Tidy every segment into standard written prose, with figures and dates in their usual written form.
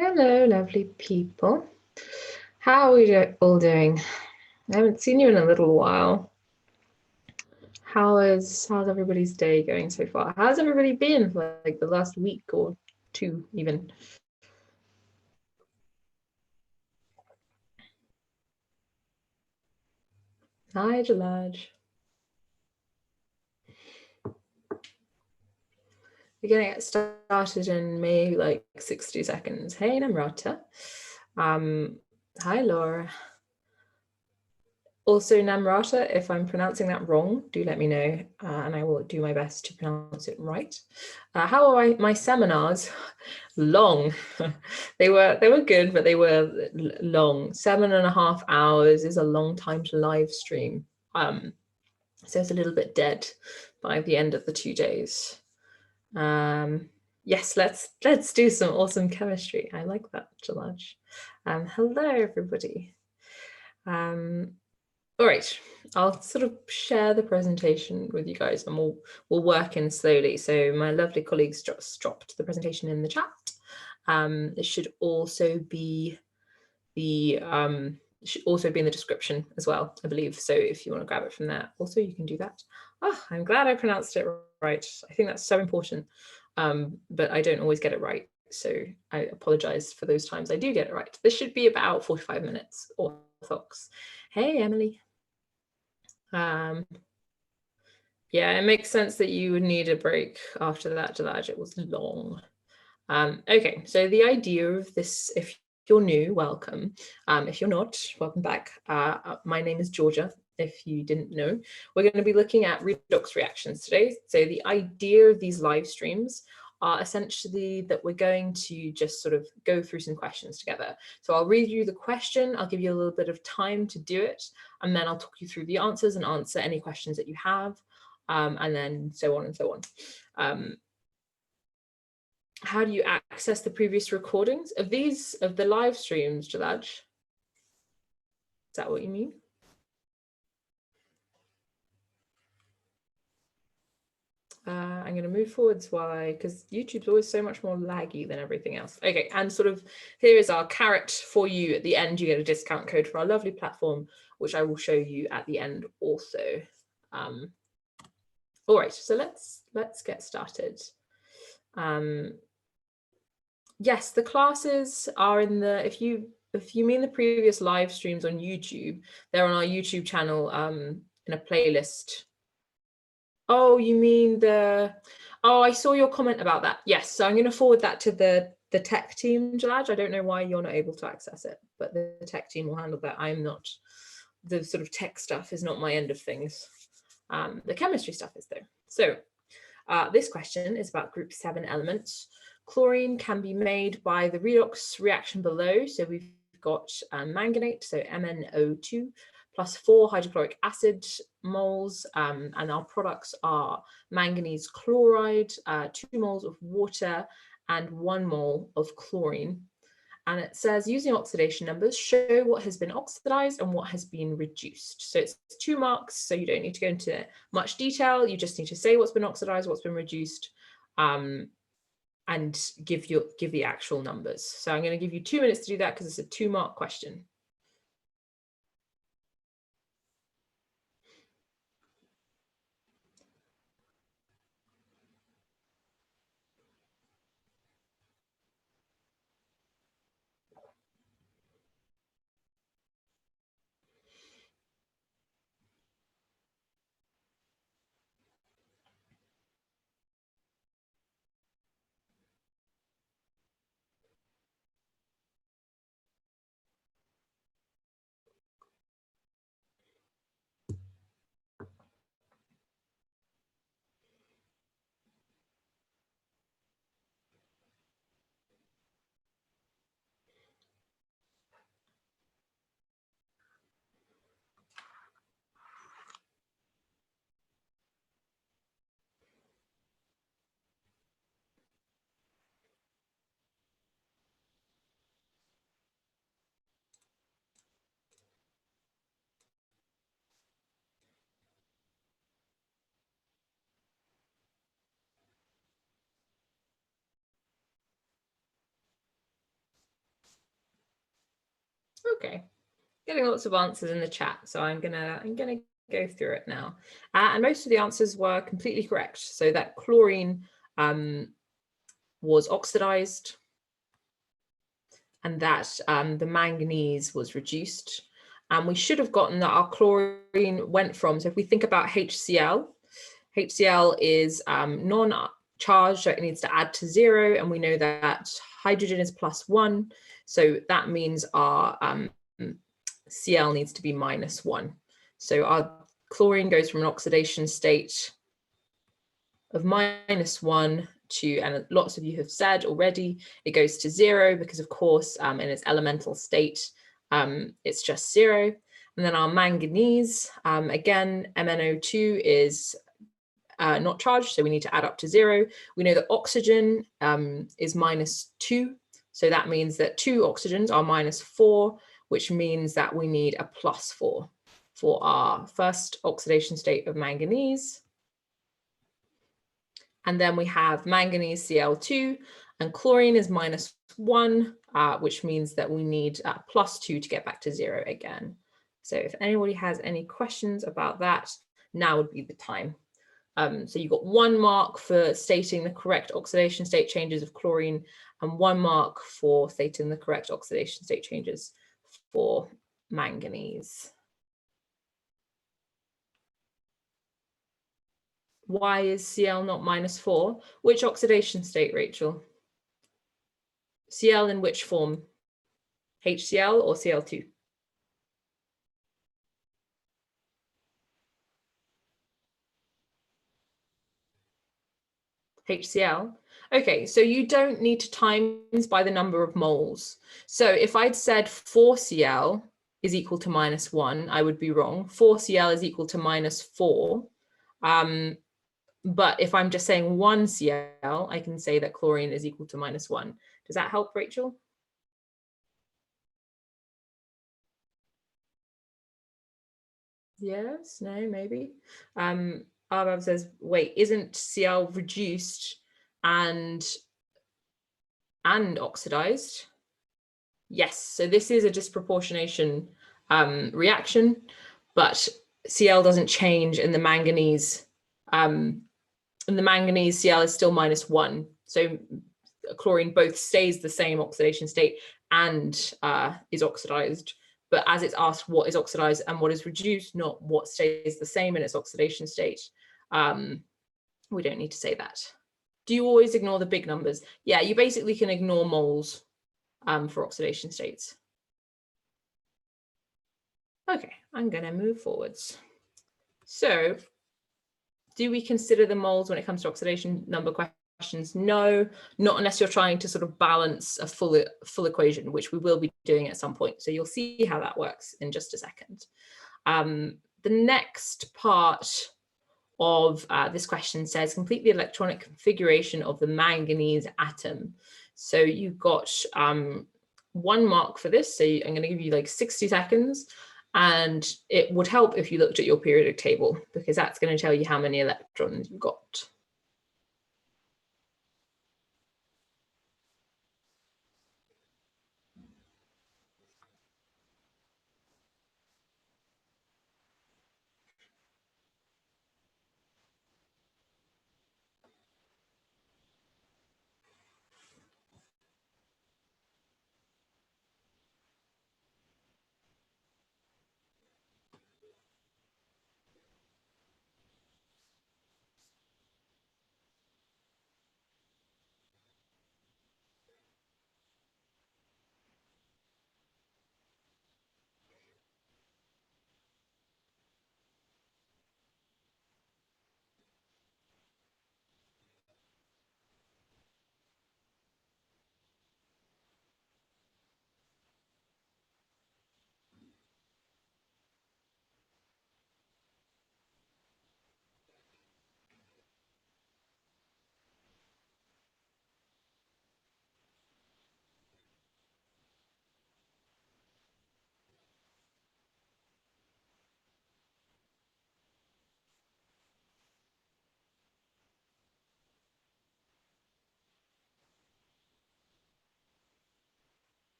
Hello, lovely people. How are we all doing? I haven't seen you in a little while. How's everybody's day going so far? How's everybody been for like the last week or two even? Hi, Jalaj. We're gonna get started in maybe like 60 seconds. Hey, Namrata. Hi, Laura. Also, Namrata, if I'm pronouncing that wrong, do let me know, and I will do my best to pronounce it right. How are my seminars? Long. They were good, but they were long. 7.5 hours is a long time to live stream. So it's a little bit dead by the end of the 2 days. Yes, let's do some awesome chemistry. I like that, Jalaj. Hello, everybody. All right, I'll sort of share the presentation with you guys and we'll work in slowly. So my lovely colleagues just dropped the presentation in the chat. It should also be in the description as well, I believe. So if you want to grab it from there, also you can do that. Oh, I'm glad I pronounced it right. I think that's so important, but I don't always get it right. So I apologize for those times I do get it right. This should be about 45 minutes orthox. Hey, Emily. Yeah, it makes sense that you would need a break after that, Jalaj. It was long. Okay, so the idea of this, if you're new, welcome. If you're not, welcome back. My name is Georgia, if you didn't know. We're going to be looking at redox reactions today. So the idea of these live streams are essentially that we're going to just sort of go through some questions together. So I'll read you the question, I'll give you a little bit of time to do it, and then I'll talk you through the answers and answer any questions that you have, and then so on and so on. How do you access the previous recordings of the live streams, Jalaj? Is that what you mean? I'm going to move forwards because YouTube's always so much more laggy than everything else. Okay, and sort of here is our carrot for you at the end. You get a discount code for our lovely platform, which I will show you at the end also. All right, so let's get started. Yes, the classes are in the, if you mean the previous live streams on YouTube, they're on our YouTube channel in a playlist. Oh, you mean oh, I saw your comment about that. Yes, so I'm going to forward that to the tech team, Jalaj. I don't know why you're not able to access it, but the tech team will handle that. I'm not, the sort of tech stuff is not my end of things. The chemistry stuff is though. So this question is about group 7 elements. Chlorine can be made by the redox reaction below. So we've got manganate, so MnO2, plus 4 hydrochloric acid moles, and our products are manganese chloride, 2 moles of water, and 1 mole of chlorine. And it says, using oxidation numbers, show what has been oxidized and what has been reduced. So it's 2 marks, so you don't need to go into much detail. You just need to say what's been oxidized, what's been reduced, and give the actual numbers. So I'm going to give you 2 minutes to do that because it's a 2-mark question. Okay, getting lots of answers in the chat, so I'm gonna go through it now. And most of the answers were completely correct. So that chlorine was oxidized, and that the manganese was reduced. And we should have gotten that our chlorine went from, so if we think about HCl, HCl is non-charged, so it needs to add to 0, and we know that hydrogen is +1, so that means our Cl needs to be -1. So our chlorine goes from an oxidation state of -1 to, and lots of you have said already, it goes to 0 because of course in its elemental state it's just 0. And then our manganese, again, MnO2 is not charged, so we need to add up to 0. We know that oxygen is -2, so that means that 2 oxygens are -4, which means that we need a +4 for our first oxidation state of manganese. And then we have manganese Cl2, and chlorine is -1, which means that we need +2 to get back to 0 again. So if anybody has any questions about that, now would be the time. So you got 1 mark for stating the correct oxidation state changes of chlorine, and 1 mark for stating the correct oxidation state changes for manganese. Why is Cl not -4? Which oxidation state, Rachel? Cl in which form? HCl or Cl2? HCl. Okay, so you don't need to times by the number of moles. So if I'd said 4Cl is equal to -1, I would be wrong. 4Cl is equal to -4. But if I'm just saying 1Cl, I can say that chlorine is equal to -1. Does that help, Rachel? Yes, no, maybe. Arbav says, wait, isn't Cl reduced and oxidized? Yes, so this is a disproportionation reaction, but Cl doesn't change in the manganese. In the manganese, Cl is still -1. So chlorine both stays the same oxidation state and is oxidized. But as it's asked what is oxidized and what is reduced, not what stays the same in its oxidation state, we don't need to say that. Do you always ignore the big numbers? Yeah, you basically can ignore moles for oxidation states. Okay, I'm going to move forwards. So do we consider the moles when it comes to oxidation number questions? No, not unless you're trying to sort of balance a full equation, which we will be doing at some point. So you'll see how that works in just a second. The next part of this question says complete the electronic configuration of the manganese atom. So you've got 1 mark for this. So I'm going to give you like 60 seconds. And it would help if you looked at your periodic table, because that's going to tell you how many electrons you've got.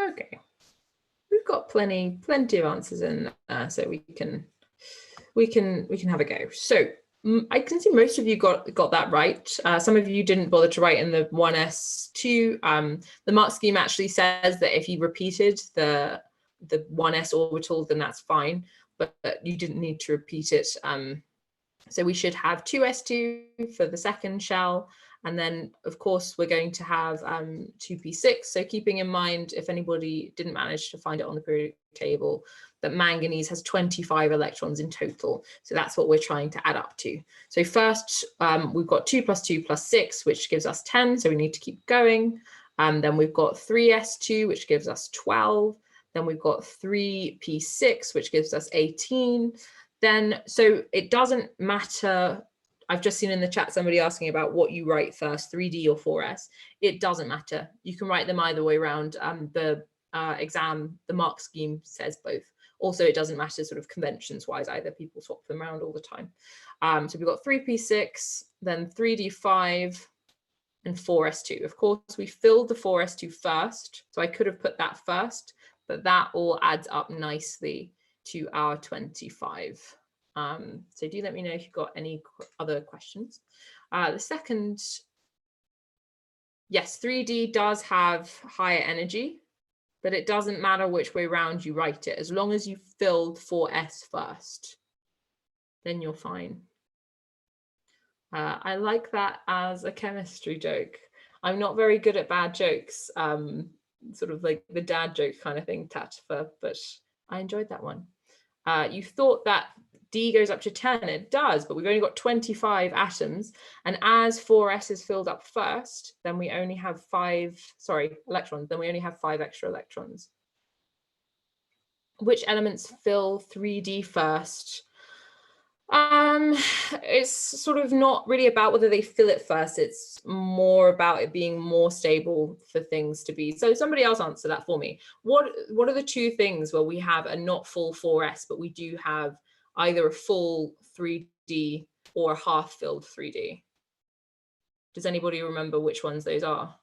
Okay, we've got plenty of answers in there, so we can have a go. So I can see most of you got that right. Some of you didn't bother to write in the 1s2. The mark scheme actually says that if you repeated the 1s orbital, then that's fine, but you didn't need to repeat it. So we should have 2s2 for the second shell. And then, of course, we're going to have 2p6. So keeping in mind, if anybody didn't manage to find it on the periodic table, that manganese has 25 electrons in total. So that's what we're trying to add up to. So first, we've got 2 + 2 + 6, which gives us 10. So we need to keep going. Then we've got 3s2, which gives us 12. Then we've got 3p6, which gives us 18. Then, so it doesn't matter. I've just seen in the chat somebody asking about what you write first, 3D or 4S. It doesn't matter. You can write them either way around. The mark scheme says both. Also, it doesn't matter sort of conventions wise either. People swap them around all the time. So we've got 3p6, then 3d5, and 4s2. Of course, we filled the 4s2 first, so I could have put that first, but that all adds up nicely to our 25. So do let me know if you've got any other questions. The second, yes, 3D does have higher energy, but it doesn't matter which way round you write it. As long as you filled 4s first, then you're fine. I like that as a chemistry joke. I'm not very good at bad jokes, sort of like the dad joke kind of thing, Tatifa, but I enjoyed that one. You thought that D goes up to 10, it does, but we've only got 25 atoms. And as 4s is filled up first, then we only have 5 electrons, then we only have 5 extra electrons. Which elements fill 3D first? It's sort of not really about whether they fill it first. It's more about it being more stable for things to be. So somebody else answer that for me. What are the two things where we have a not full 4s, but we do have either a full 3D or a half filled 3D? Does anybody remember which ones those are?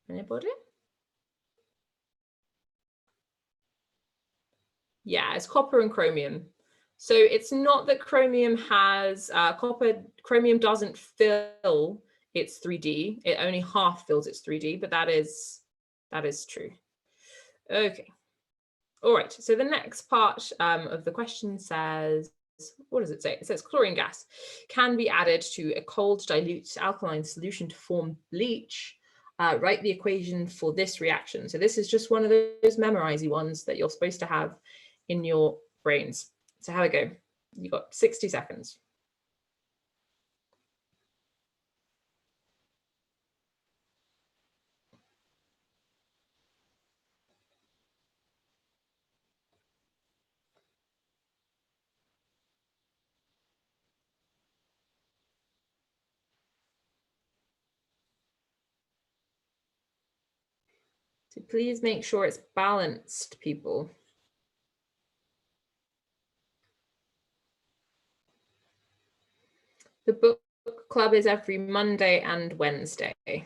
Anybody? Yeah, it's copper and chromium. So it's not that chromium has chromium doesn't fill its 3D. It only half fills its 3D, but that is true. Okay. All right. So the next part of the question says, what does it say? It says chlorine gas can be added to a cold dilute alkaline solution to form bleach. Write the equation for this reaction. So this is just one of those memorizey ones that you're supposed to have in your brains. So have a go. You got 60 seconds. So please make sure it's balanced, people. The book club is every Monday and Wednesday. There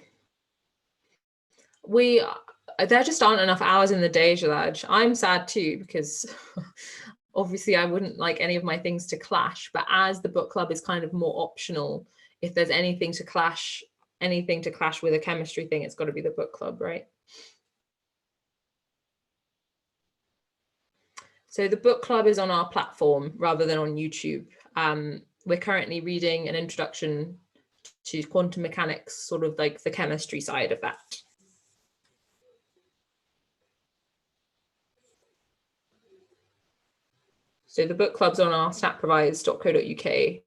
just aren't enough hours in the day, Jalaj. I'm sad too, because obviously I wouldn't like any of my things to clash, but as the book club is kind of more optional, if there's anything to clash with a chemistry thing, it's got to be the book club, right? So the book club is on our platform rather than on YouTube. We're currently reading an introduction to quantum mechanics, sort of like the chemistry side of that. So the book club's on our statprovides.co.uk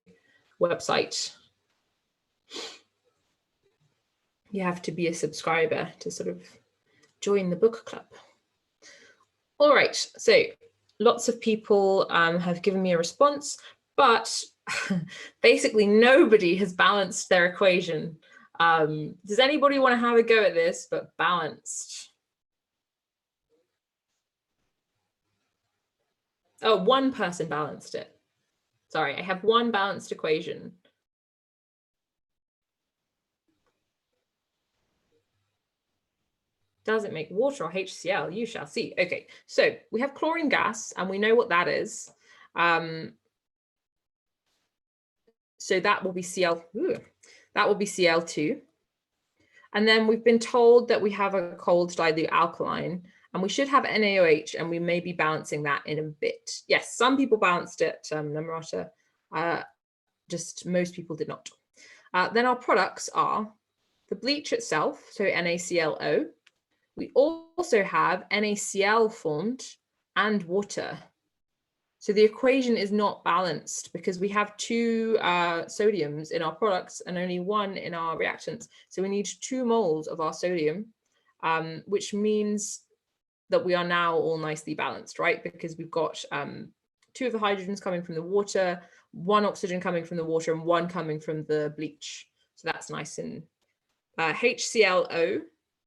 website. You have to be a subscriber to sort of join the book club. All right, so lots of people have given me a response, but basically nobody has balanced their equation. Does anybody want to have a go at this, but balanced? Oh, one person balanced it. Sorry, I have one balanced equation. Does it make water or HCl? You shall see. Okay, so we have chlorine gas, and we know what that is. So that will be that will be Cl2. And then we've been told that we have a cold dilute alkaline, and we should have NaOH, and we may be balancing that in a bit. Yes, some people balanced it, Namrata. Just most people did not. Then our products are the bleach itself, so NaClO. We also have NaCl formed and water. So the equation is not balanced because we have 2 sodiums in our products and only 1 in our reactants. So we need 2 moles of our sodium, which means that we are now all nicely balanced, right? Because we've got 2 of the hydrogens coming from the water, 1 oxygen coming from the water, and 1 coming from the bleach. So that's nice. And HClO,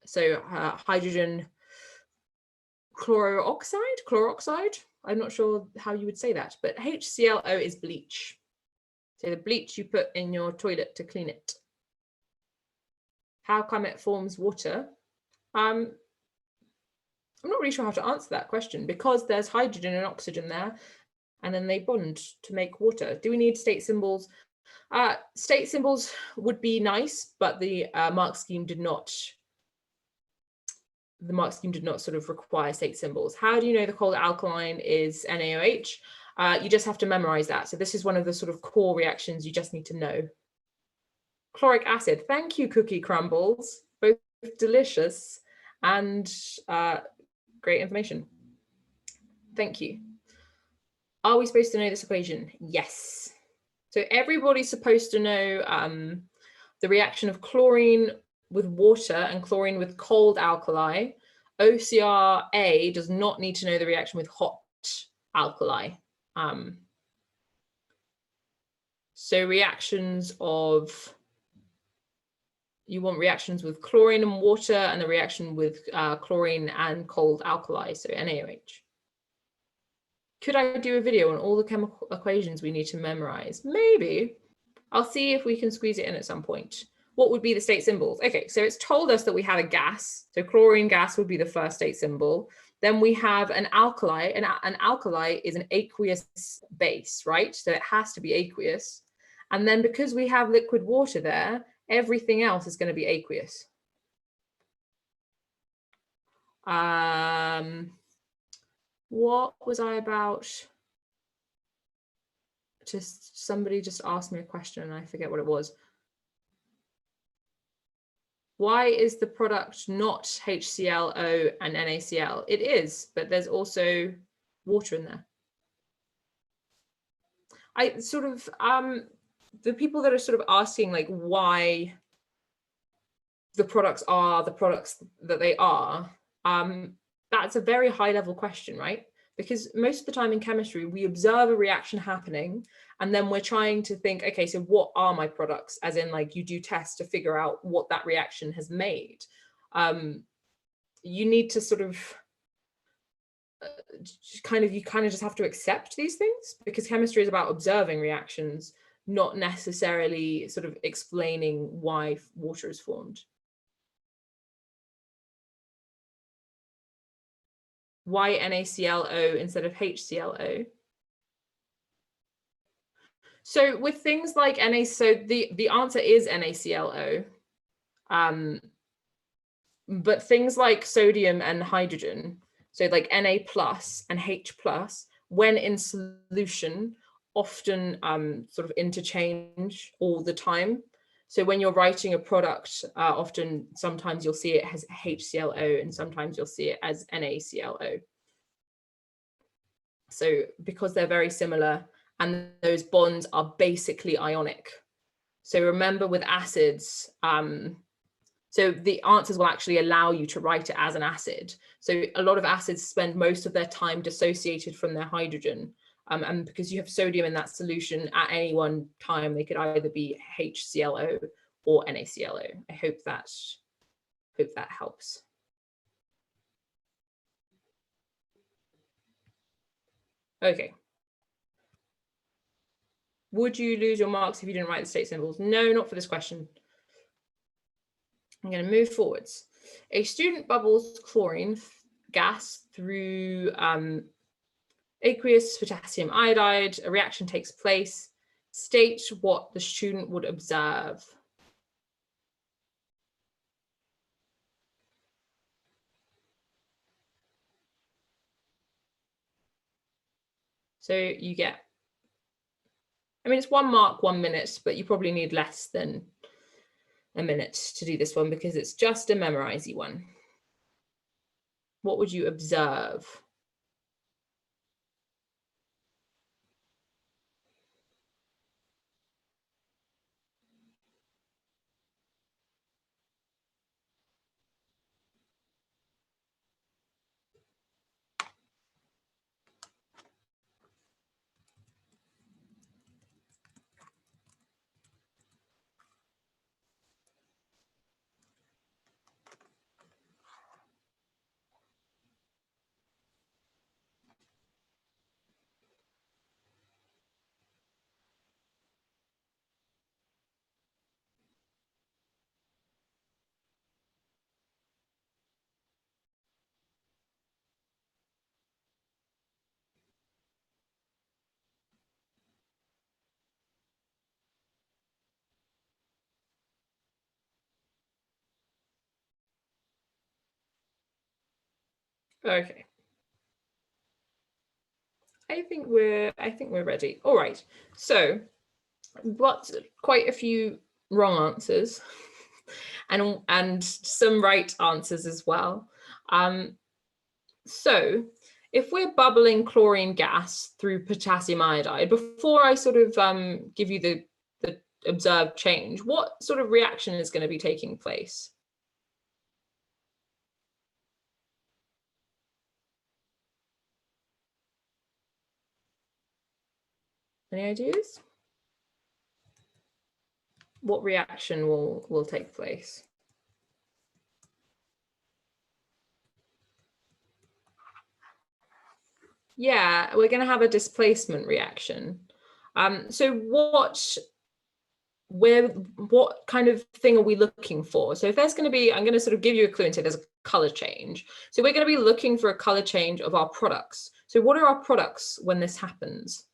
so hydrogen chloroxide. I'm not sure how you would say that, but HClO is bleach. So the bleach you put in your toilet to clean it. How come it forms water? I'm not really sure how to answer that question, because there's hydrogen and oxygen there, and then they bond to make water. Do we need state symbols? State symbols would be nice, but the mark scheme did not. The mark scheme did not sort of require state symbols. How do you know the cold alkaline is NaOH? You just have to memorize that. So this is one of the sort of core reactions you just need to know. Chloric acid. Thank you, Cookie Crumbles. Both delicious and great information. Thank you. Are we supposed to know this equation? Yes. So everybody's supposed to know the reaction of chlorine with water and chlorine with cold alkali. OCR-A does not need to know the reaction with hot alkali. So reactions of, you want reactions with chlorine and water, and the reaction with chlorine and cold alkali, so NaOH. Could I do a video on all the chemical equations we need to memorize? Maybe. I'll see if we can squeeze it in at some point. What would be the state symbols? Okay, so it's told us that we have a gas. So chlorine gas would be the first state symbol. Then we have an alkali. An alkali is an aqueous base, right? So it has to be aqueous. And then because we have liquid water there, everything else is going to be aqueous. What was I about? Somebody just asked me a question and I forget what it was. Why is the product not HClO and NaCl? It is, but there's also water in there. I sort of, the people that are sort of asking like why the products are the products that they are, that's a very high level question, right? Because most of the time in chemistry, we observe a reaction happening, and then we're trying to think, okay, so what are my products? As in, like, you do tests to figure out what that reaction has made. You need to sort of you kind of just have to accept these things, because chemistry is about observing reactions, not necessarily sort of explaining why water is formed. Why NaClO instead of HClO? So with things like so the answer is NaClO. But things like sodium and hydrogen, so like Na plus and H plus, when in solution, often sort of interchange all the time. So when you're writing a product, sometimes you'll see it as HClO and sometimes you'll see it as NaClO. So because they're very similar and those bonds are basically ionic. So remember with acids, so the answers will actually allow you to write it as an acid. So a lot of acids spend most of their time dissociated from their hydrogen. And because you have sodium in that solution at any one time, they could either be HClO or NaClO. I hope that helps. Okay. Would you lose your marks if you didn't write the state symbols? No, not for this question. I'm going to move forwards. A student bubbles chlorine gas through aqueous potassium iodide. A reaction takes place. State what the student would observe. So you get, I mean, it's 1 mark, 1 minute, but you probably need less than a minute to do this one because it's just a memorize-y one. What would you observe? Okay. I think we're ready. All right. So, but quite a few wrong answers and some right answers as well. So if we're bubbling chlorine gas through potassium iodide, before I sort of give you the observed change, what sort of reaction is going to be taking place? Any ideas? What reaction will take place? Yeah, we're going to have a displacement reaction. So what kind of thing are we looking for? So if there's going to be, I'm going to sort of give you a clue and say there's a color change. So we're going to be looking for a color change of our products. So what are our products when this happens?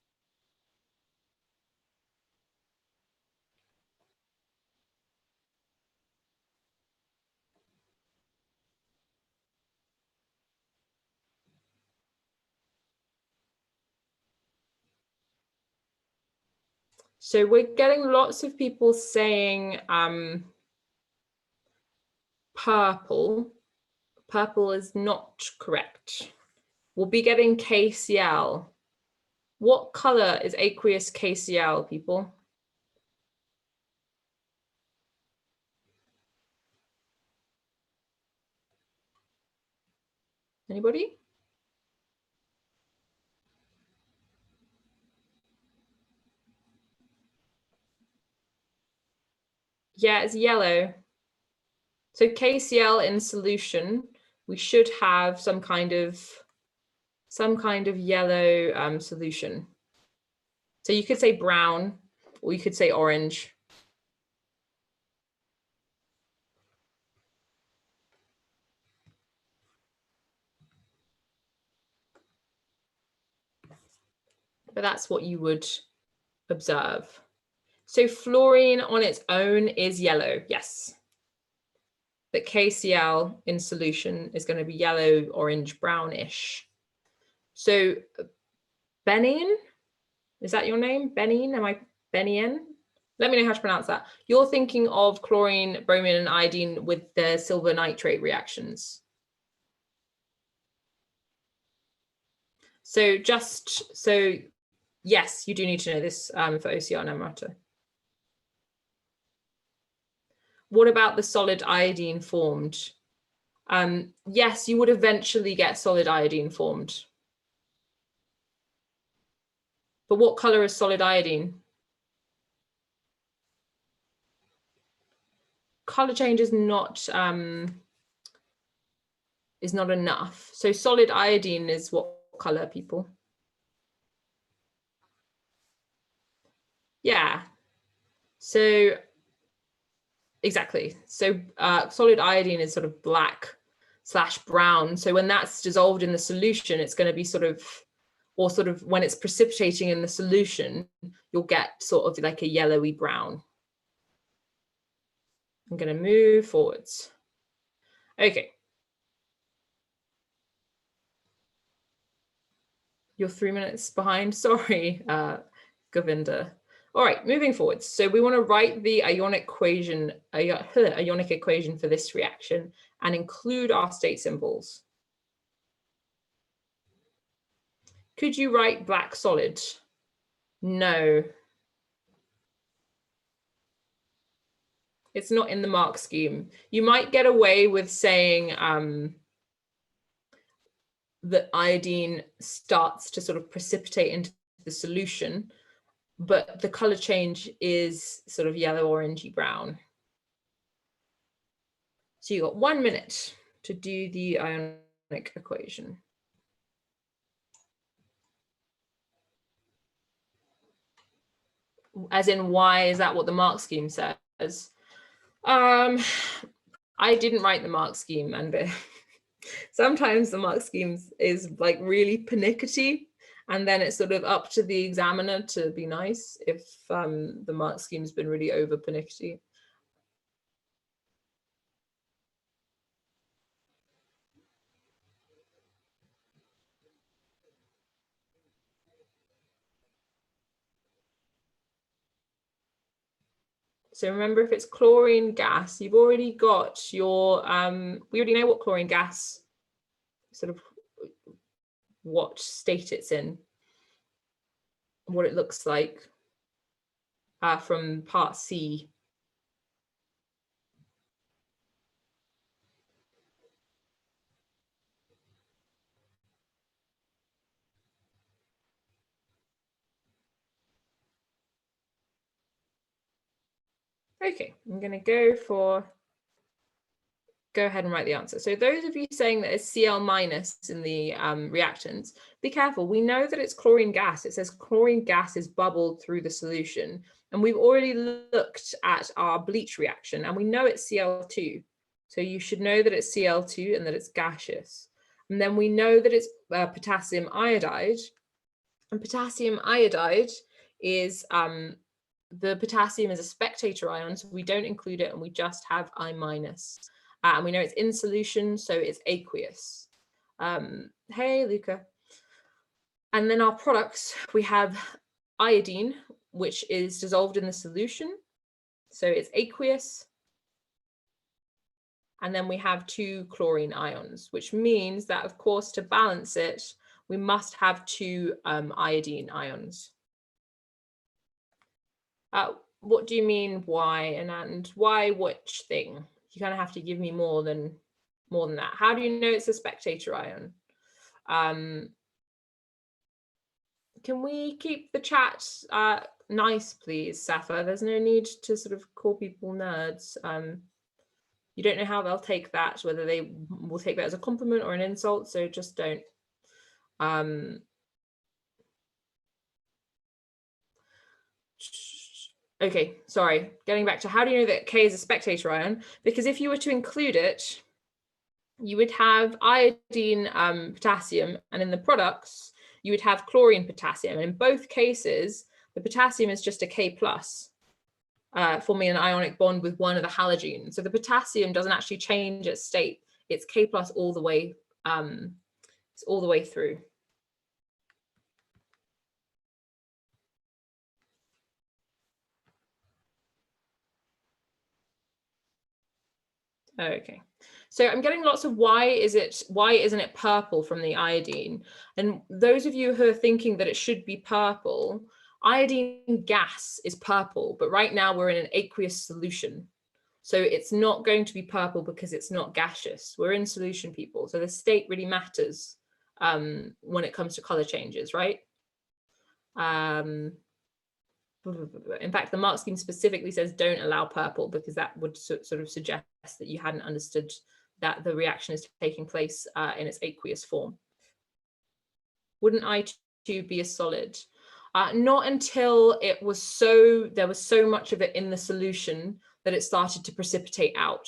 So we're getting lots of people saying purple. Purple is not correct. We'll be getting KCl. What color is aqueous KCl, people? Anybody? Yeah, it's yellow. So KCl in solution, we should have some kind of yellow solution. So you could say brown, or you could say orange. But that's what you would observe. So fluorine on its own is yellow, yes. But KCl in solution is going to be yellow, orange, brownish. So Benin, is that your name? Benin? Am I Benin? Let me know how to pronounce that. You're thinking of chlorine, bromine, and iodine with the silver nitrate reactions. So yes, you do need to know this for OCR Namrata. What about the solid iodine formed? Yes, you would eventually get solid iodine formed. But what color is solid iodine? Color change is not enough. So solid iodine is what color, people? Yeah. So Exactly. So solid iodine is sort of black/brown. So when that's dissolved in the solution, it's going to be sort of, or sort of when it's precipitating in the solution, you'll get sort of like a yellowy brown. I'm going to move forwards. Okay. You're 3 minutes behind. Sorry, Govinda. All right, moving forwards. So we want to write the ionic equation for this reaction and include our state symbols. Could you write black solid? No. It's not in the mark scheme. You might get away with saying that iodine starts to sort of precipitate into the solution, but the color change is sort of yellow, orangey, brown. So you got 1 minute to do the ionic equation. As in, why is that what the mark scheme says? I didn't write the mark scheme, and sometimes the mark scheme is like really pernickety, and then it's sort of up to the examiner to be nice if the mark scheme's been really over pernickety. So remember, if it's chlorine gas, you've already got your, we already know what chlorine gas, sort of what state it's in, what it looks like from part C. Okay, I'm going to go ahead and write the answer. So those of you saying that it's Cl minus in the reactants, be careful. We know that it's chlorine gas. It says chlorine gas is bubbled through the solution. And we've already looked at our bleach reaction and we know it's Cl2. So you should know that it's Cl2 and that it's gaseous. And then we know that it's potassium iodide. And potassium iodide is, the potassium is a spectator ion, so we don't include it and we just have I minus. And we know it's in solution, so it's aqueous. Hey, Luca. And then our products, we have iodine, which is dissolved in the solution. So it's aqueous. And then we have 2 chlorine ions, which means that, of course, to balance it, we must have 2 iodine ions. What do you mean why, and why which thing? You kind of have to give me more than that. How do you know it's a spectator ion? Can we keep the chat nice, please, Safa? There's no need to sort of call people nerds. You don't know how they'll take that, whether they will take that as a compliment or an insult, so just don't. Okay, sorry, getting back to how do you know that K is a spectator ion? Because if you were to include it, you would have iodine potassium, and in the products, you would have chlorine potassium. And in both cases, the potassium is just a K plus, forming an ionic bond with one of the halogens. So the potassium doesn't actually change its state. It's K plus all the way, it's all the way through. Okay, so I'm getting lots of why isn't it purple from the iodine? And those of you who are thinking that it should be purple, iodine gas is purple, but right now we're in an aqueous solution. So it's not going to be purple because it's not gaseous. We're in solution, people. So the state really matters when it comes to color changes, right? In fact, the mark scheme specifically says don't allow purple because that would sort of suggest that you hadn't understood that the reaction is taking place in its aqueous form. Wouldn't I2 be a solid? Not until there was so much of it in the solution that it started to precipitate out.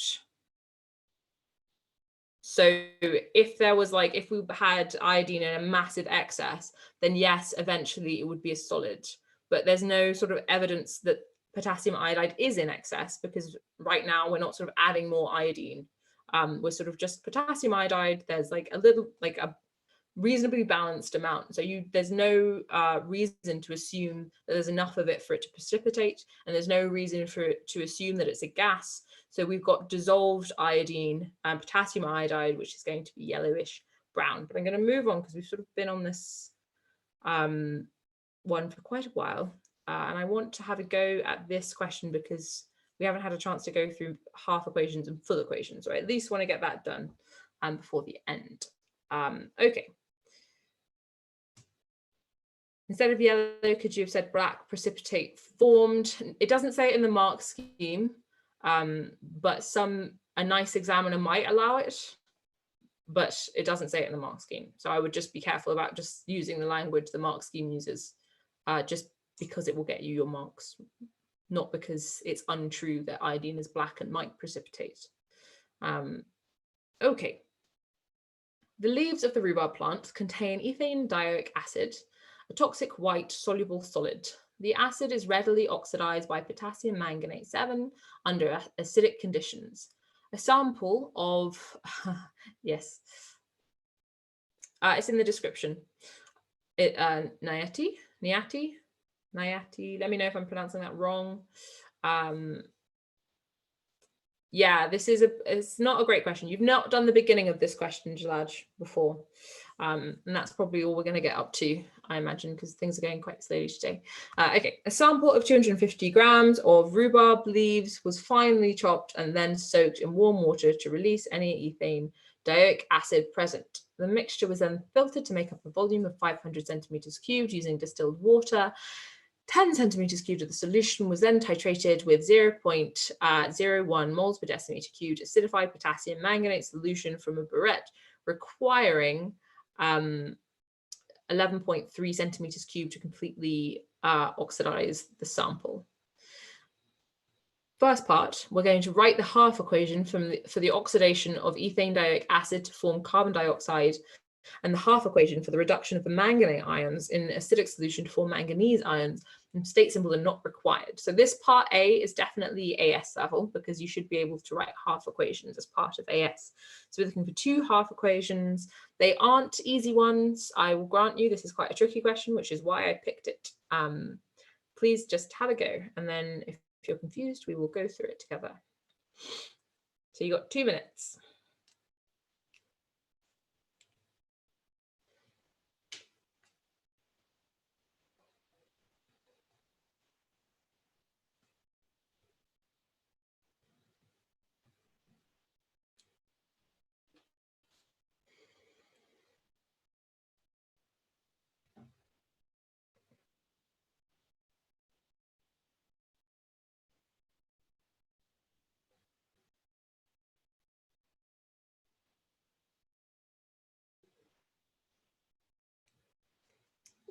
So if there was like, if we had iodine in a massive excess, then yes, eventually it would be a solid. But there's no sort of evidence that potassium iodide is in excess, because right now we're not sort of adding more iodine. We're sort of just potassium iodide. There's like a little, like a reasonably balanced amount. So there's no reason to assume that there's enough of it for it to precipitate, and there's no reason for it to assume that it's a gas. So we've got dissolved iodine and potassium iodide, which is going to be yellowish brown. But I'm going to move on because we've sort of been on this one for quite a while. And I want to have a go at this question because we haven't had a chance to go through half equations and full equations, so I at least want to get that done before the end. Okay. Instead of yellow, could you have said black? Precipitate formed. It doesn't say it in the mark scheme, but a nice examiner might allow it, but it doesn't say it in the mark scheme. So I would just be careful about just using the language the mark scheme uses, just because it will get you your marks, not because it's untrue that iodine is black and might precipitate. Okay. The leaves of the rhubarb plant contain ethane dioic acid, a toxic white soluble solid. The acid is readily oxidized by potassium manganate 7 under acidic conditions. A sample of, yes, it's in the description. Niati, let me know if I'm pronouncing that wrong. Yeah, it's not a great question. You've not done the beginning of this question, Jalaj, before. And that's probably all we're going to get up to, I imagine, because things are going quite slowly today. Okay, a sample of 250 grams of rhubarb leaves was finely chopped and then soaked in warm water to release any ethane dioic acid present. The mixture was then filtered to make up a volume of 500 centimeters cubed using distilled water. 10 centimeters cubed of the solution was then titrated with 0.01 moles per decimeter cubed acidified potassium manganate solution from a burette, requiring 11.3 centimeters cubed to completely oxidize the sample. First part, we're going to write the half equation for the oxidation of ethane dioic acid to form carbon dioxide, and the half equation for the reduction of the manganate ions in acidic solution to form manganese ions, and state symbol are not required. So this part A is definitely AS level, because you should be able to write half equations as part of AS. So we're looking for 2 half equations. They aren't easy ones. I will grant you this is quite a tricky question, which is why I picked it. Please just have a go. And then if you're confused, we will go through it together. So you got 2 minutes.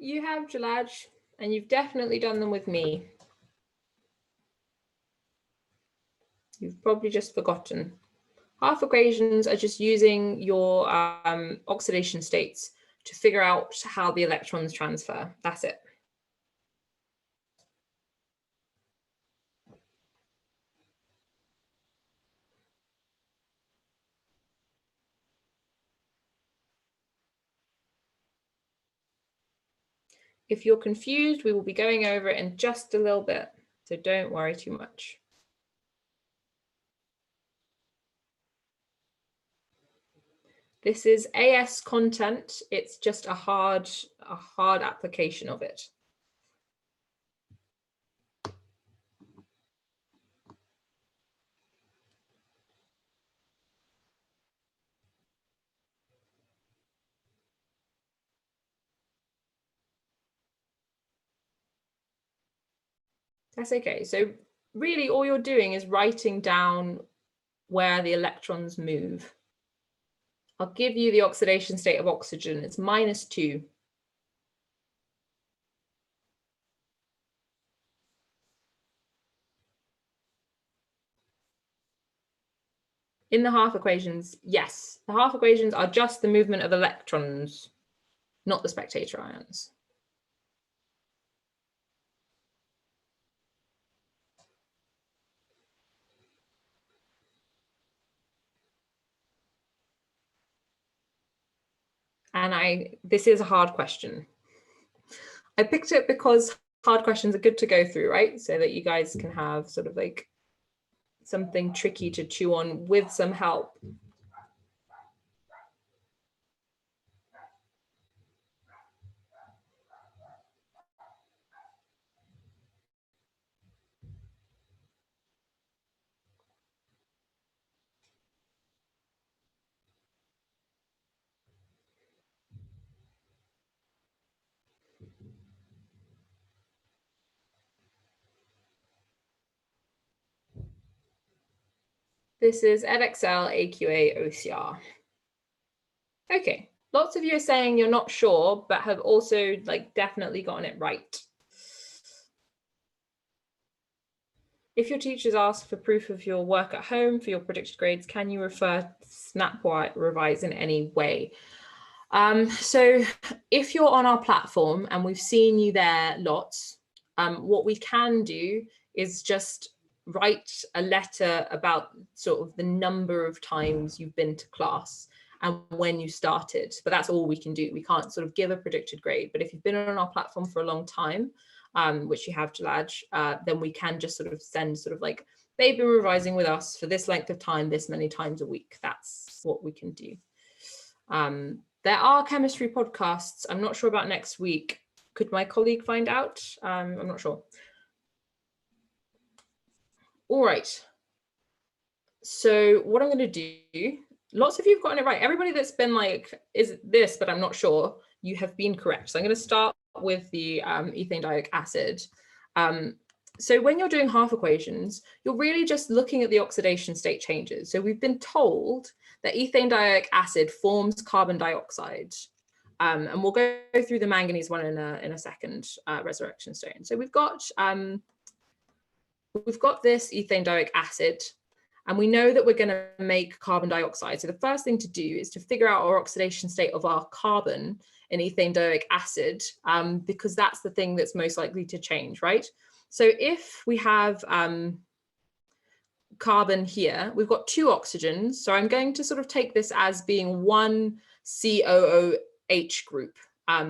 You have, Jalaj, and you've definitely done them with me. You've probably just forgotten. Half equations are just using your oxidation states to figure out how the electrons transfer. That's it. If you're confused, we will be going over it in just a little bit, so don't worry too much. This is AS content. It's just a hard application of it. That's okay. So really all you're doing is writing down where the electrons move. I'll give you the oxidation state of oxygen. It's -2. In the half equations, yes. The half equations are just the movement of electrons, not the spectator ions. And this is a hard question. I picked it because hard questions are good to go through, right? So that you guys can have sort of like something tricky to chew on with some help. This is Edexcel, AQA, OCR. Okay, lots of you are saying you're not sure, but have also like definitely gotten it right. If your teachers ask for proof of your work at home for your predicted grades, can you refer to Snap Revise in any way? So if you're on our platform and we've seen you there lots, what we can do is just write a letter about sort of the number of times you've been to class and when you started. But that's all we can do. We can't sort of give a predicted grade. But if you've been on our platform for a long time, which you have, Jalaj, then we can just sort of send sort of like, they've been revising with us for this length of time, this many times a week. That's what we can do. There are chemistry podcasts. I'm not sure about next week. Could my colleague find out? I'm not sure. All right. So what I'm going to do, lots of you have gotten it right. Everybody that's been like, is this, but I'm not sure, you have been correct. So I'm going to start with the ethane dioic acid. So when you're doing half equations, you're really just looking at the oxidation state changes. So we've been told that ethane dioic acid forms carbon dioxide. And we'll go through the manganese one in a second, resurrection stone. So we've got this ethane dioic acid, and we know that we're going to make carbon dioxide. So the first thing to do is to figure out our oxidation state of our carbon in ethane dioic acid, because that's the thing that's most likely to change, right? So if we have carbon here, we've got two oxygens. So I'm going to sort of take this as being one COOH group,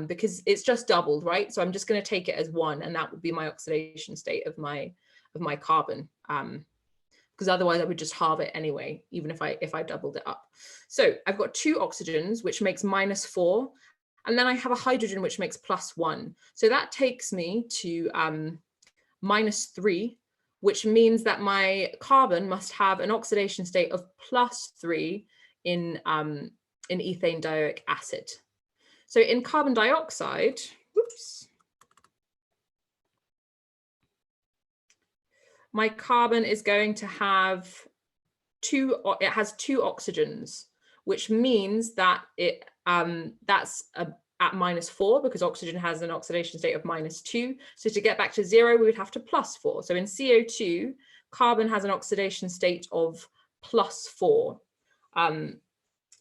because it's just doubled, right? So I'm just going to take it as one, and that would be my oxidation state of my carbon, because otherwise I would just halve it anyway, even if I doubled it up. So I've got two oxygens, which makes -4, and then I have a hydrogen, which makes +1. So that takes me to -3, which means that my carbon must have an oxidation state of +3 in ethane dioic acid. So in carbon dioxide, whoops, my carbon is going to have it has two oxygens, which means that that's at -4, because oxygen has an oxidation state of -2. So to get back to 0, we would have to +4. So in CO2, carbon has an oxidation state of +4.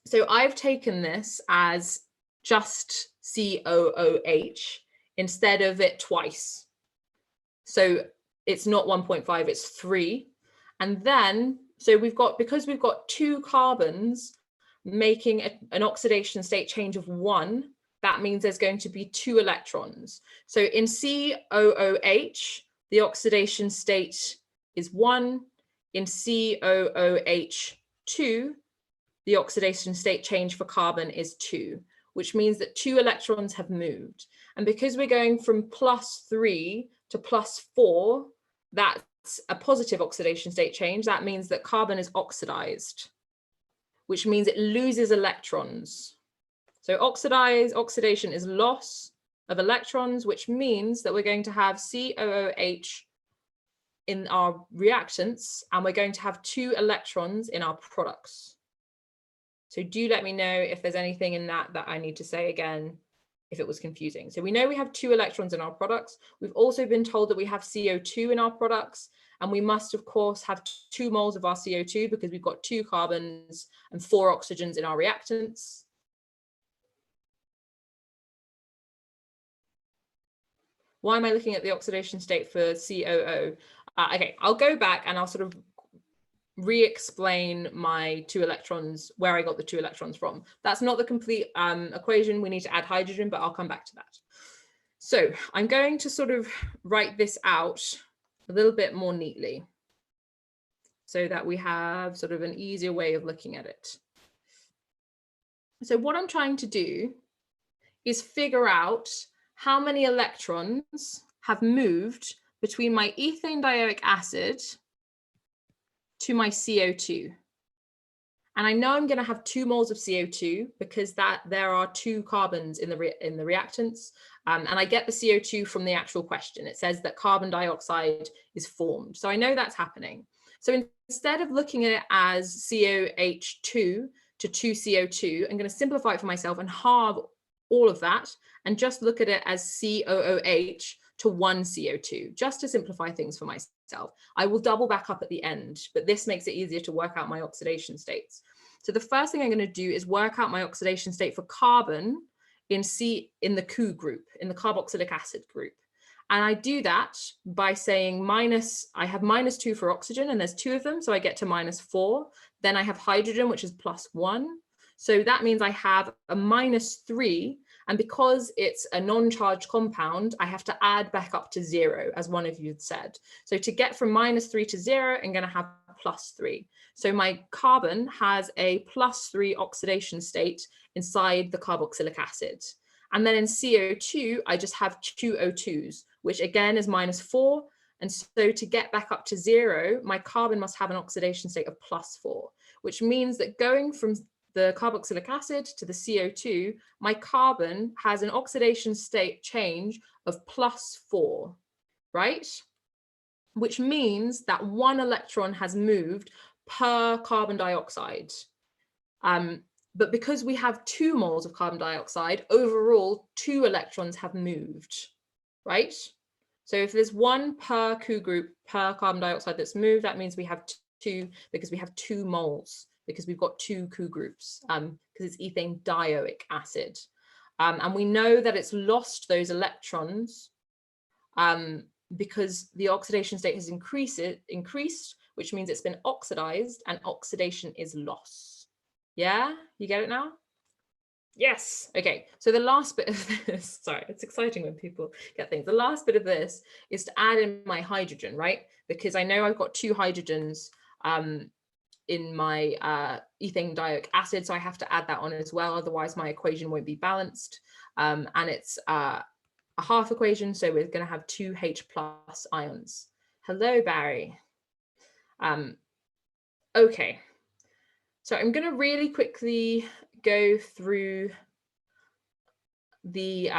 So I've taken this as just COOH instead of it twice. So it's not 1.5, it's 3. And then, so because we've got two carbons making an oxidation state change of 1, that means there's going to be 2 electrons. So in COOH, the oxidation state is 1. In COOH2, the oxidation state change for carbon is 2, which means that 2 electrons have moved. And because we're going from +3 to +4, that's a positive oxidation state change. That means that carbon is oxidized, which means it loses electrons. So oxidation is loss of electrons, which means that we're going to have COOH in our reactants, and we're going to have 2 electrons in our products. So do let me know if there's anything in that I need to say again, if it was confusing. So we know we have 2 electrons in our products. We've also been told that we have CO2 in our products, And we must, of course, have 2 moles of our CO2 because we've got 2 carbons and 4 oxygens in our reactants. Why am I looking at the oxidation state for COO? Okay, I'll go back and I'll sort of re-explain my 2 electrons, where I got the 2 electrons from. That's not the complete equation. We need to add hydrogen, but I'll come back to that. So I'm going to sort of write this out a little bit more neatly so that we have sort of an easier way of looking at it. So what I'm trying to do is figure out how many electrons have moved between my ethane dioic acid to my CO2. And I know I'm going to have 2 moles of CO2 because there are 2 carbons in the reactants. And I get the CO2 from the actual question. It says that carbon dioxide is formed. So I know that's happening. So instead of looking at it as COH2 to 2 CO2, I'm going to simplify it for myself and halve all of that and just look at it as COOH to 1 CO2, just to simplify things for myself. I will double back up at the end, but this makes it easier to work out my oxidation states. So the first thing I'm going to do is work out my oxidation state for carbon in the COO group, in the carboxylic acid group. And I do that by saying I have -2 for oxygen, and there's 2 of them, so I get to -4. Then I have hydrogen, which is +1. So that means I have a -3. And because it's a non-charged compound, I have to add back up to 0, as one of you had said. So to get from -3 to 0, I'm going to have +3. So my carbon has a +3 oxidation state inside the carboxylic acid. And then in CO2, I just have 2 O2s, which again is -4. And so to get back up to 0, my carbon must have an oxidation state of +4, which means that going from the carboxylic acid to the CO2, my carbon has an oxidation state change of +4, right? Which means that 1 electron has moved per carbon dioxide. But because we have 2 moles of carbon dioxide, overall 2 electrons have moved, right? So if there's 1 per COO group per carbon dioxide that's moved, that means we have 2 because we have 2 moles. Because we've got 2 COO groups, because it's ethane dioic acid. And we know that it's lost those electrons because the oxidation state has increased, which means it's been oxidized, and oxidation is loss. Yeah, you get it now? Yes. Okay, so the last bit of this, sorry, it's exciting when people get things. The last bit of this is to add in my hydrogen, right? Because I know I've got 2 hydrogens in my ethane dioic acid, so I have to add that on as well, otherwise my equation won't be balanced. And it's a half equation, so we're going to have 2 H+ ions. Hello, Barry. Okay, so I'm going to really quickly go through the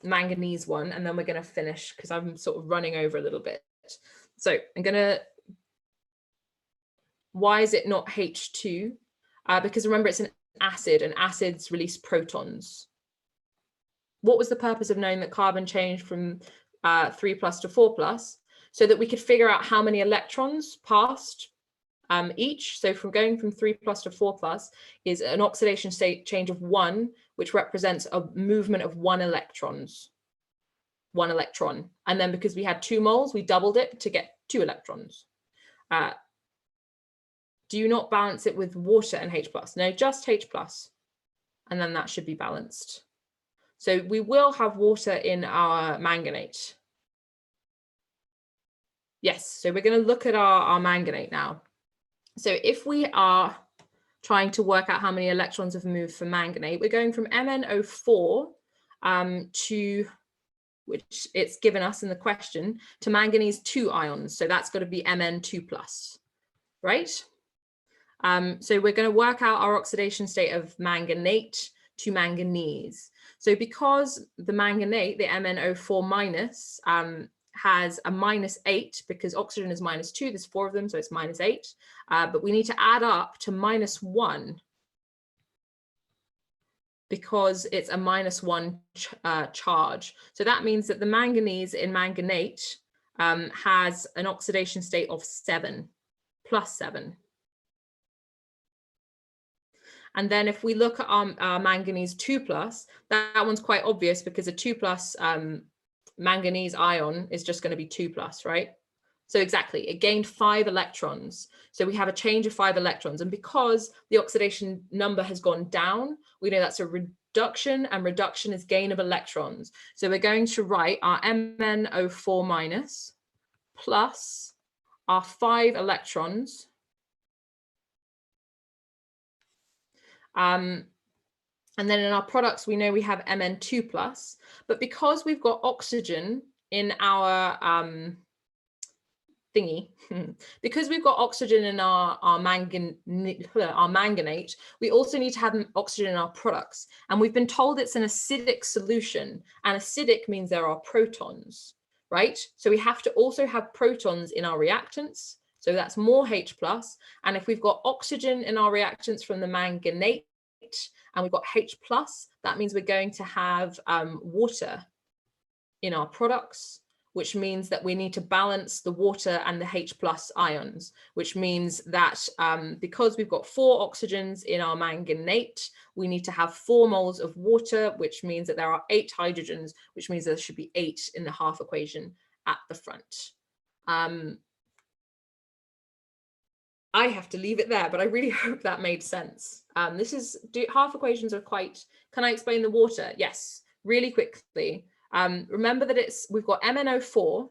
manganese one, and then we're going to finish because I'm sort of running over a little bit. So I'm going to why is it not H2? Because remember, it's an acid, and acids release protons. What was the purpose of knowing that carbon changed from 3+ to 4+? So that we could figure out how many electrons passed each. So from going from 3+ to 4+ is an oxidation state change of 1, which represents a movement of 1 electron. And then because we had 2 moles, we doubled it to get 2 electrons. Do you not balance it with water and H+? No, just H+. And then that should be balanced. So we will have water in our manganate. Yes, so we're going to look at our manganate now. So if we are trying to work out how many electrons have moved for manganate, we're going from MnO4 to, which it's given us in the question, to manganese 2 ions. So that's got to be Mn2+, right? So we're going to work out our oxidation state of manganate to manganese. So because the manganate, the MnO4-, has a -8 because oxygen is -2, there's 4 of them, so it's -8. But we need to add up to -1 because it's a -1 charge. So that means that the manganese in manganate has an oxidation state of 7, +7. And then if we look at our manganese 2+, that one's quite obvious because a 2+ manganese ion is just going to be 2+, right? So exactly, it gained 5 electrons. So we have a change of 5 electrons. And because the oxidation number has gone down, we know that's a reduction, and reduction is gain of electrons. So we're going to write our MnO4- plus our 5 electrons. And then in our products, we know we have Mn2+, but because we've got oxygen in our thingy, because we've got oxygen in our manganate, we also need to have oxygen in our products. And we've been told it's an acidic solution, and acidic means there are protons, right? So we have to also have protons in our reactants. So that's more H+. And if we've got oxygen in our reactants from the manganate, and we've got H+, that means we're going to have water in our products, which means that we need to balance the water and the H+ ions, which means that because we've got 4 oxygens in our manganate, we need to have 4 moles of water, which means that there are 8 hydrogens, which means there should be 8 in the half equation at the front. I have to leave it there, but I really hope that made sense. Half equations are quite, can I explain the water? Yes, really quickly. Remember that we've got MnO4,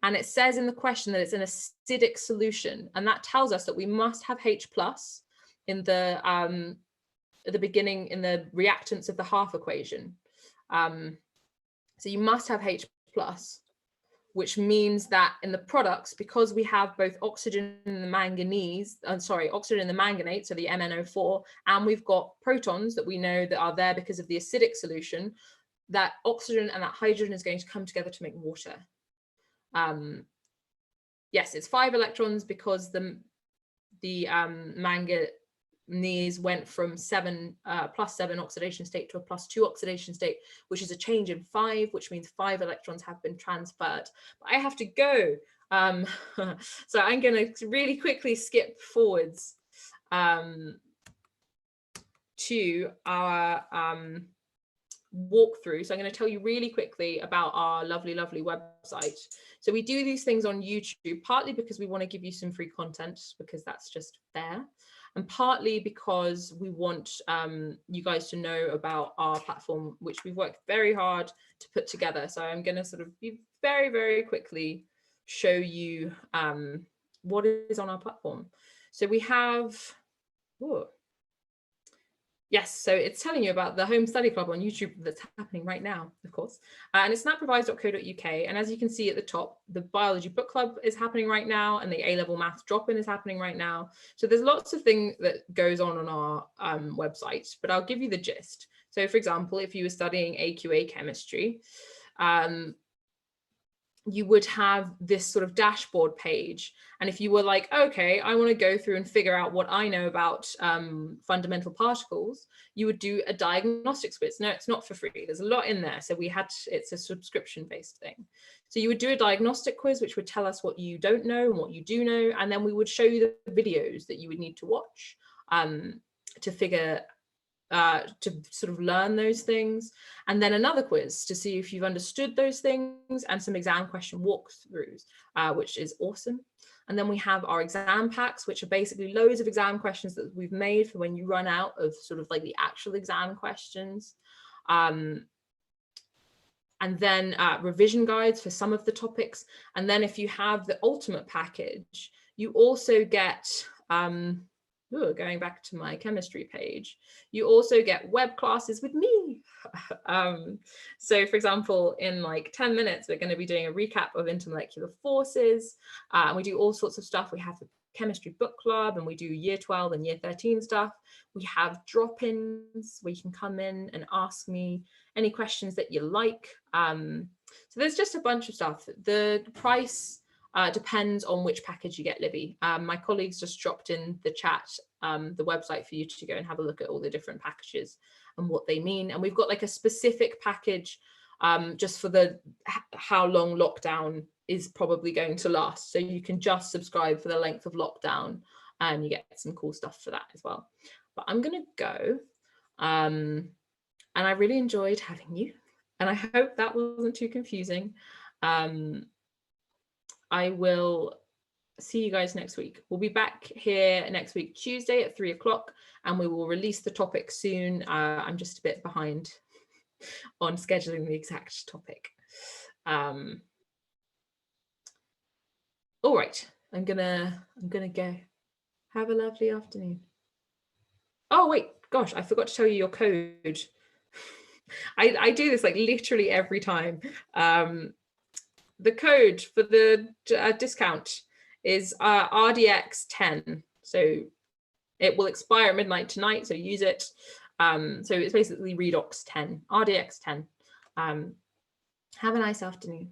and it says in the question that it's an acidic solution, and that tells us that we must have H+ in the at the beginning in the reactants of the half equation. So you must have H+, which means that in the products, because we have both oxygen in the manganese, oxygen in the manganate, so the MnO4, and we've got protons that we know that are there because of the acidic solution, that oxygen and that hydrogen is going to come together to make water. Yes, it's 5 electrons because the manganese went from +7 oxidation state to a +2 oxidation state, which is a change in 5, which means 5 electrons have been transferred. But I have to go. So I'm going to really quickly skip forwards to our walkthrough. So I'm going to tell you really quickly about our lovely website. So we do these things on YouTube, partly because we want to give you some free content, because that's just fair, and partly because we want you guys to know about our platform, which we've worked very hard to put together. So I'm going to sort of be very quickly show you what is on our platform. So we have, yes, so it's telling you about the Home Study Club on YouTube that's happening right now, of course. And it's snapprovise.co.uk. And as you can see at the top, the Biology Book Club is happening right now, and the A-Level Maths Drop-In is happening right now. So there's lots of things that goes on our website, but I'll give you the gist. So for example, if you were studying AQA chemistry, you would have this sort of dashboard page. And if you were like, okay, I want to go through and figure out what I know about fundamental particles, you would do a diagnostics quiz. No, it's not for free. There's a lot in there. So it's a subscription-based thing. So you would do a diagnostic quiz, which would tell us what you don't know and what you do know. And then we would show you the videos that you would need to watch to figure to sort of learn those things, and then another quiz to see if you've understood those things, and some exam question walkthroughs, which is awesome. And then we have our exam packs, which are basically loads of exam questions that we've made for when you run out of sort of like the actual exam questions. And then revision guides for some of the topics. And then if you have the ultimate package, you also get going back to my chemistry page, you also get web classes with me. So for example, in like 10 minutes, we're going to be doing a recap of intermolecular forces. And we do all sorts of stuff. We have the chemistry book club, and we do year 12 and year 13 stuff. We have drop-ins where you can come in and ask me any questions that you like. So there's just a bunch of stuff. The price depends on which package you get, Libby. My colleagues just dropped in the chat the website for you to go and have a look at all the different packages and what they mean. And we've got like a specific package just for the how long lockdown is probably going to last. So you can just subscribe for the length of lockdown and you get some cool stuff for that as well. But I'm going to go. And I really enjoyed having you. And I hope that wasn't too confusing. I will see you guys next week. We'll be back here next week, Tuesday at 3 o'clock, and we will release the topic soon. I'm just a bit behind on scheduling the exact topic. All right, I'm gonna go. Have a lovely afternoon. Oh wait, gosh, I forgot to tell you your code. I do this like literally every time. The code for the discount is RDX10. So it will expire at midnight tonight, so use it. So it's basically Redox 10, RDX 10. Have a nice afternoon.